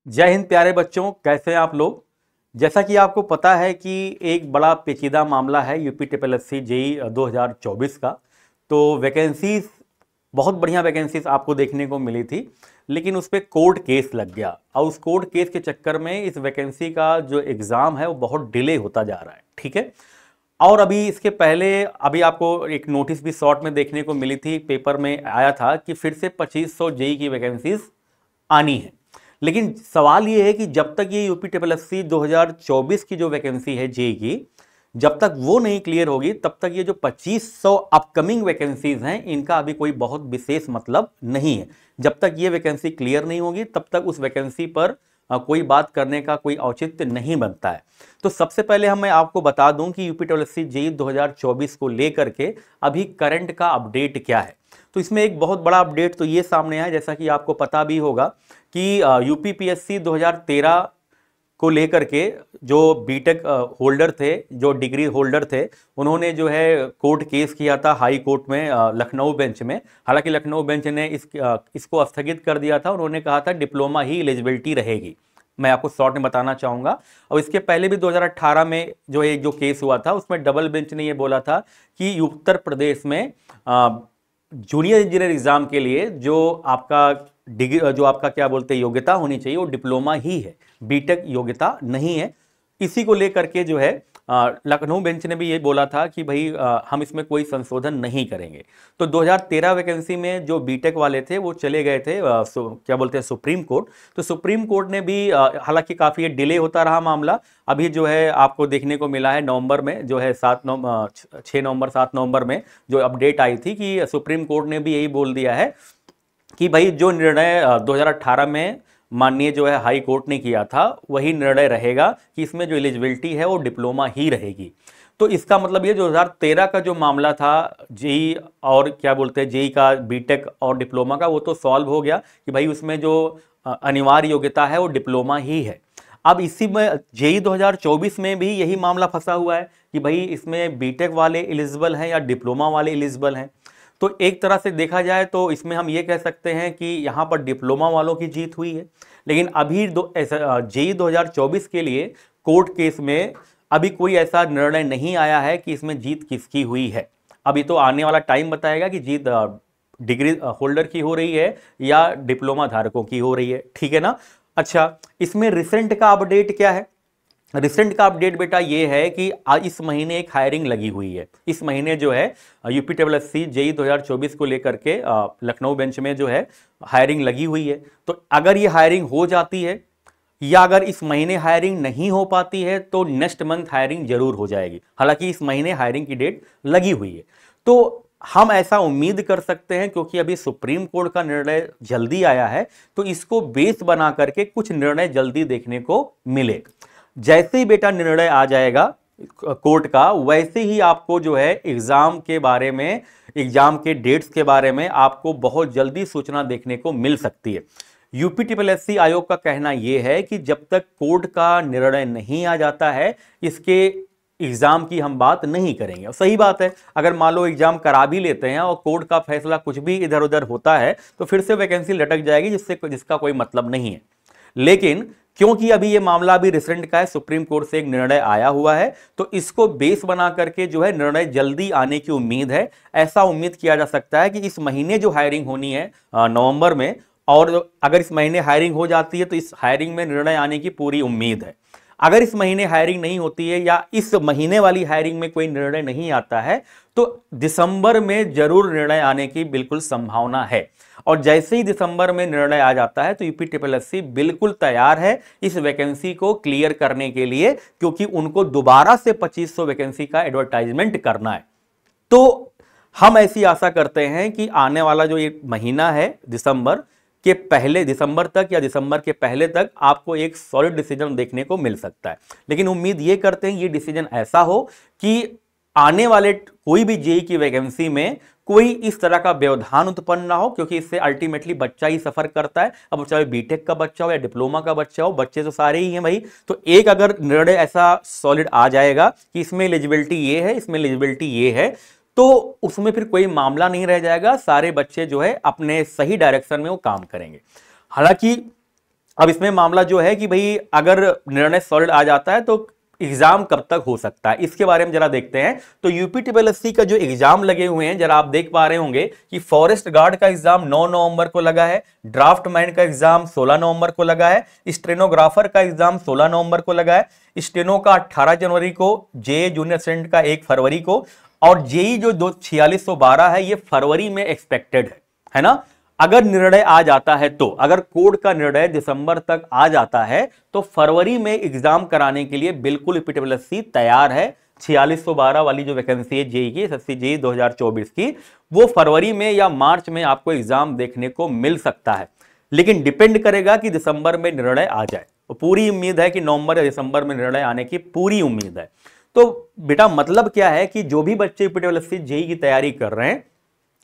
जय हिंद प्यारे बच्चों, कैसे हैं आप लोग। जैसा कि आपको पता है कि एक बड़ा पेचीदा मामला है UP triple S C JE 2024 का। तो वैकेंसीज, बहुत बढ़िया वैकेंसीज आपको देखने को मिली थी, लेकिन उस पर कोर्ट केस लग गया और उस कोर्ट केस के चक्कर में इस वैकेंसी का जो एग्ज़ाम है वो बहुत डिले होता जा रहा है। ठीक है। और अभी इसके पहले अभी आपको एक नोटिस भी शॉर्ट में देखने को मिली थी, पेपर में आया था कि फिर से 2500 जेई की वैकेंसीज आनी है। लेकिन सवाल ये है कि जब तक ये यूपी ट्रिपल एस सी 2024 की जो वैकेंसी है जेई की, जब तक वो नहीं क्लियर होगी तब तक ये जो 2500 अपकमिंग वैकेंसीज हैं इनका अभी कोई बहुत विशेष मतलब नहीं है। जब तक ये वैकेंसी क्लियर नहीं होगी तब तक उस वैकेंसी पर कोई बात करने का कोई औचित्य नहीं बनता है। तो सबसे पहले मैं आपको बता दूं कि UP triple S C JE 2024 को लेकर के अभी करंट का अपडेट क्या है। तो इसमें एक बहुत बड़ा अपडेट तो ये सामने आया, जैसा कि आपको पता भी होगा कि यूपीपीएससी 2013 को लेकर के जो बीटेक होल्डर थे, जो डिग्री होल्डर थे, उन्होंने जो है कोर्ट केस किया था हाई कोर्ट में, लखनऊ बेंच में। हालांकि लखनऊ बेंच ने इसको स्थगित कर दिया था। उन्होंने कहा था डिप्लोमा ही एलिजिबिलिटी रहेगी। मैं आपको शॉर्ट में बताना चाहूंगा। और इसके पहले भी 2018 में जो केस हुआ था उसमें डबल बेंच ने ये बोला था कि उत्तर प्रदेश में जूनियर इंजीनियर एग्जाम के लिए जो आपका डिग्री, जो आपका क्या बोलते हैं योग्यता होनी चाहिए, वो डिप्लोमा ही है, बीटेक योग्यता नहीं है। इसी को लेकर के जो है लखनऊ बेंच ने भी ये बोला था कि भाई हम इसमें कोई संशोधन नहीं करेंगे। तो 2013 वैकेंसी में जो बीटेक वाले थे वो चले गए थे क्या बोलते हैं सुप्रीम कोर्ट। तो सुप्रीम कोर्ट ने भी हालांकि काफ़ी डिले होता रहा मामला। अभी जो है आपको देखने को मिला है नवंबर में, जो है 6 नवंबर 7 नवंबर में जो अपडेट आई थी कि सुप्रीम कोर्ट ने भी यही बोल दिया है कि भाई जो निर्णय 2018 में माननीय जो है हाई कोर्ट ने किया था वही निर्णय रहेगा कि इसमें जो एलिजिबिलिटी है वो डिप्लोमा ही रहेगी। तो इसका मतलब ये 2013 का जो मामला था जेई और क्या बोलते हैं जेई का बीटेक और डिप्लोमा का, वो तो सॉल्व हो गया कि भाई उसमें जो अनिवार्य योग्यता है वो डिप्लोमा ही है। अब इसी में जेई 2024 में भी यही मामला फंसा हुआ है कि भाई इसमें बीटेक वाले एलिजिबल हैं या डिप्लोमा वाले एलिजिबल हैं। तो एक तरह से देखा जाए तो इसमें हम ये कह सकते हैं कि यहाँ पर डिप्लोमा वालों की जीत हुई है। लेकिन अभी जेई 2024 के लिए कोर्ट केस में अभी कोई ऐसा निर्णय नहीं आया है कि इसमें जीत किसकी हुई है। अभी तो आने वाला टाइम बताएगा कि जीत डिग्री होल्डर की हो रही है या डिप्लोमा धारकों की हो रही है। ठीक है ना। अच्छा, इसमें रिसेंट का अपडेट क्या है। रिसेंट का अपडेट बेटा ये है कि इस महीने एक हायरिंग लगी हुई है। इस महीने जो है UP triple S C JE 2024 को लेकर के लखनऊ बेंच में जो है हायरिंग लगी हुई है। तो अगर ये हायरिंग हो जाती है या अगर इस महीने हायरिंग नहीं हो पाती है तो नेक्स्ट मंथ हायरिंग जरूर हो जाएगी। हालांकि इस महीने हायरिंग की डेट लगी हुई है। तो हम ऐसा उम्मीद कर सकते हैं क्योंकि अभी सुप्रीम कोर्ट का निर्णय जल्दी आया है, तो इसको बेस बना करके कुछ निर्णय जल्दी देखने को मिले। जैसे ही बेटा निर्णय आ जाएगा कोर्ट का, वैसे ही आपको जो है एग्जाम के बारे में, एग्जाम के डेट्स के बारे में आपको बहुत जल्दी सूचना देखने को मिल सकती है। यूपी ट्रिपल एस सी आयोग का कहना यह है कि जब तक कोर्ट का निर्णय नहीं आ जाता है इसके एग्जाम की हम बात नहीं करेंगे। और सही बात है, अगर मान लो एग्जाम करा भी लेते हैं और कोर्ट का फैसला कुछ भी इधर उधर होता है तो फिर से वैकेंसी लटक जाएगी जिसका कोई मतलब नहीं है। लेकिन क्योंकि अभी ये मामला भी रिसेंट का है, सुप्रीम कोर्ट से एक निर्णय आया हुआ है, तो इसको बेस बना करके जो है निर्णय जल्दी आने की उम्मीद है। ऐसा उम्मीद किया जा सकता है कि इस महीने जो हायरिंग होनी है नवंबर में, और अगर इस महीने हायरिंग हो जाती है तो इस हायरिंग में निर्णय आने की पूरी उम्मीद है। अगर इस महीने हायरिंग नहीं होती है या इस महीने वाली हायरिंग में कोई निर्णय नहीं आता है तो दिसंबर में जरूर निर्णय आने की बिल्कुल संभावना है। और जैसे ही दिसंबर में निर्णय आ जाता है तो यूपी ट्रिपल एस सी बिल्कुल तैयार है इस वैकेंसी को क्लियर करने के लिए, क्योंकि उनको दोबारा से 2500 वैकेंसी का एडवर्टाइजमेंट करना है। तो हम ऐसी आशा करते हैं कि आने वाला जो ये महीना है दिसंबर के पहले, दिसंबर तक या दिसंबर के पहले तक आपको एक सॉलिड डिसीजन देखने को मिल सकता है। लेकिन उम्मीद ये करते हैं ये डिसीजन ऐसा हो कि आने वाले कोई भी जेई की वैकेंसी में कोई इस तरह का व्यवधान उत्पन्न ना हो, क्योंकि इससे अल्टीमेटली बच्चा ही सफर करता है। अब चाहे बीटेक का बच्चा हो या डिप्लोमा का बच्चा हो, बच्चे तो सारे ही हैं भाई। तो एक अगर निर्णय ऐसा सॉलिड आ जाएगा कि इसमें एलिजिबिलिटी ये है, इसमें एलिजिबिलिटी ये है, तो उसमें फिर कोई मामला नहीं रह जाएगा। सारे बच्चे जो है अपने सही डायरेक्शन में वो काम करेंगे। हालांकि अब इसमें मामला जो है कि भाई अगर निर्णय सॉलिड आ जाता है तो एग्जाम कब तक हो सकता है, इसके बारे में जरा देखते हैं। तो यूपी ट्रिपल एससी का जो एग्जाम लगे हुए हैं, जरा आप देख पा रहे होंगे कि फॉरेस्ट गार्ड का एग्जाम 9 नवंबर को लगा है, ड्राफ्ट मैन का एग्जाम 16 नवंबर को लगा है, स्टेनोग्राफर का एग्जाम 16 नवंबर को लगा है, स्टेनो का 18 जनवरी को, जे जूनियर असिस्टेंट का 1 फरवरी को, और जेई जो 4612 है ये फरवरी में एक्सपेक्टेड है ना। अगर निर्णय आ जाता है तो, अगर कोर्ट का निर्णय दिसंबर तक आ जाता है तो फरवरी में एग्जाम कराने के लिए बिल्कुल यूपीट्रिपलएससी तैयार है। 4612 वाली जो वैकेंसी है जेई की, एसएससी जेई 2024 की, वो फरवरी में या मार्च में आपको एग्जाम देखने को मिल सकता है, लेकिन डिपेंड करेगा कि दिसंबर में निर्णय आ जाए। तो पूरी उम्मीद है कि नवंबर या दिसंबर में निर्णय आने की पूरी उम्मीद है। तो बेटा मतलब क्या है कि जो भी बच्चे यूपीट्रिपलएससी जेई की तैयारी कर रहे हैं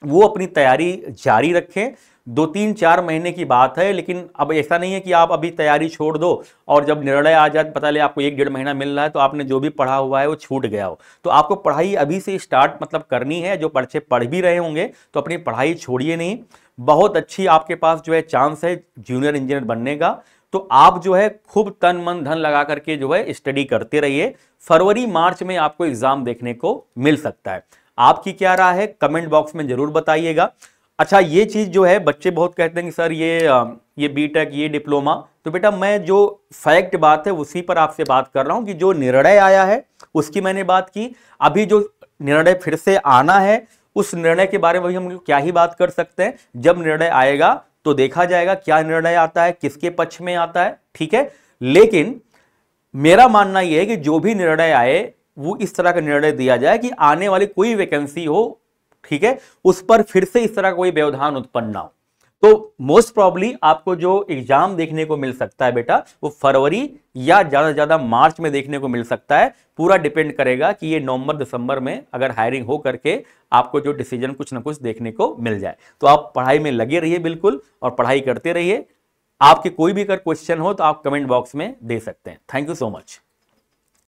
वो अपनी तैयारी जारी रखें। 2-3-4 महीने की बात है, लेकिन अब ऐसा नहीं है कि आप अभी तैयारी छोड़ दो और जब निर्णय आ जाए पता ले आपको 1-1.5 महीना मिल रहा है तो आपने जो भी पढ़ा हुआ है वो छूट गया हो। तो आपको पढ़ाई अभी से स्टार्ट मतलब करनी है। जो बच्चे पढ़ भी रहे होंगे तो अपनी पढ़ाई छोड़िए नहीं। बहुत अच्छी आपके पास जो है चांस है जूनियर इंजीनियर बनने का। तो आप जो है खूब तन मन धन लगा करके जो है स्टडी करते रहिए। फरवरी मार्च में आपको एग्जाम देखने को मिल सकता है। आपकी क्या राय है कमेंट बॉक्स में जरूर बताइएगा। अच्छा, ये चीज जो है बच्चे बहुत कहते हैं कि सर ये बीटेक ये डिप्लोमा, तो बेटा मैं जो फैक्ट बात है उसी पर आपसे बात कर रहा हूं कि जो निर्णय आया है उसकी मैंने बात की। अभी जो निर्णय फिर से आना है उस निर्णय के बारे में भी हम क्या ही बात कर सकते हैं। जब निर्णय आएगा तो देखा जाएगा क्या निर्णय आता है, किसके पक्ष में आता है, ठीक है। लेकिन मेरा मानना यह है कि जो भी निर्णय आए वो इस तरह का निर्णय दिया जाए कि आने वाली कोई वैकेंसी हो, ठीक है, उस पर फिर से इस तरह कोई व्यवधान उत्पन्न ना हो। तो मोस्ट प्रॉब्ली आपको जो एग्जाम देखने को मिल सकता है बेटा वो फरवरी या ज्यादा से ज्यादा मार्च में देखने को मिल सकता है। पूरा डिपेंड करेगा कि ये नवंबर दिसंबर में अगर हायरिंग हो करके आपको जो डिसीजन कुछ ना कुछ देखने को मिल जाए। तो आप पढ़ाई में लगे रहिए बिल्कुल और पढ़ाई करते रहिए। आपके कोई भी अगर क्वेश्चन हो तो आप कमेंट बॉक्स में दे सकते हैं। Thank you so much.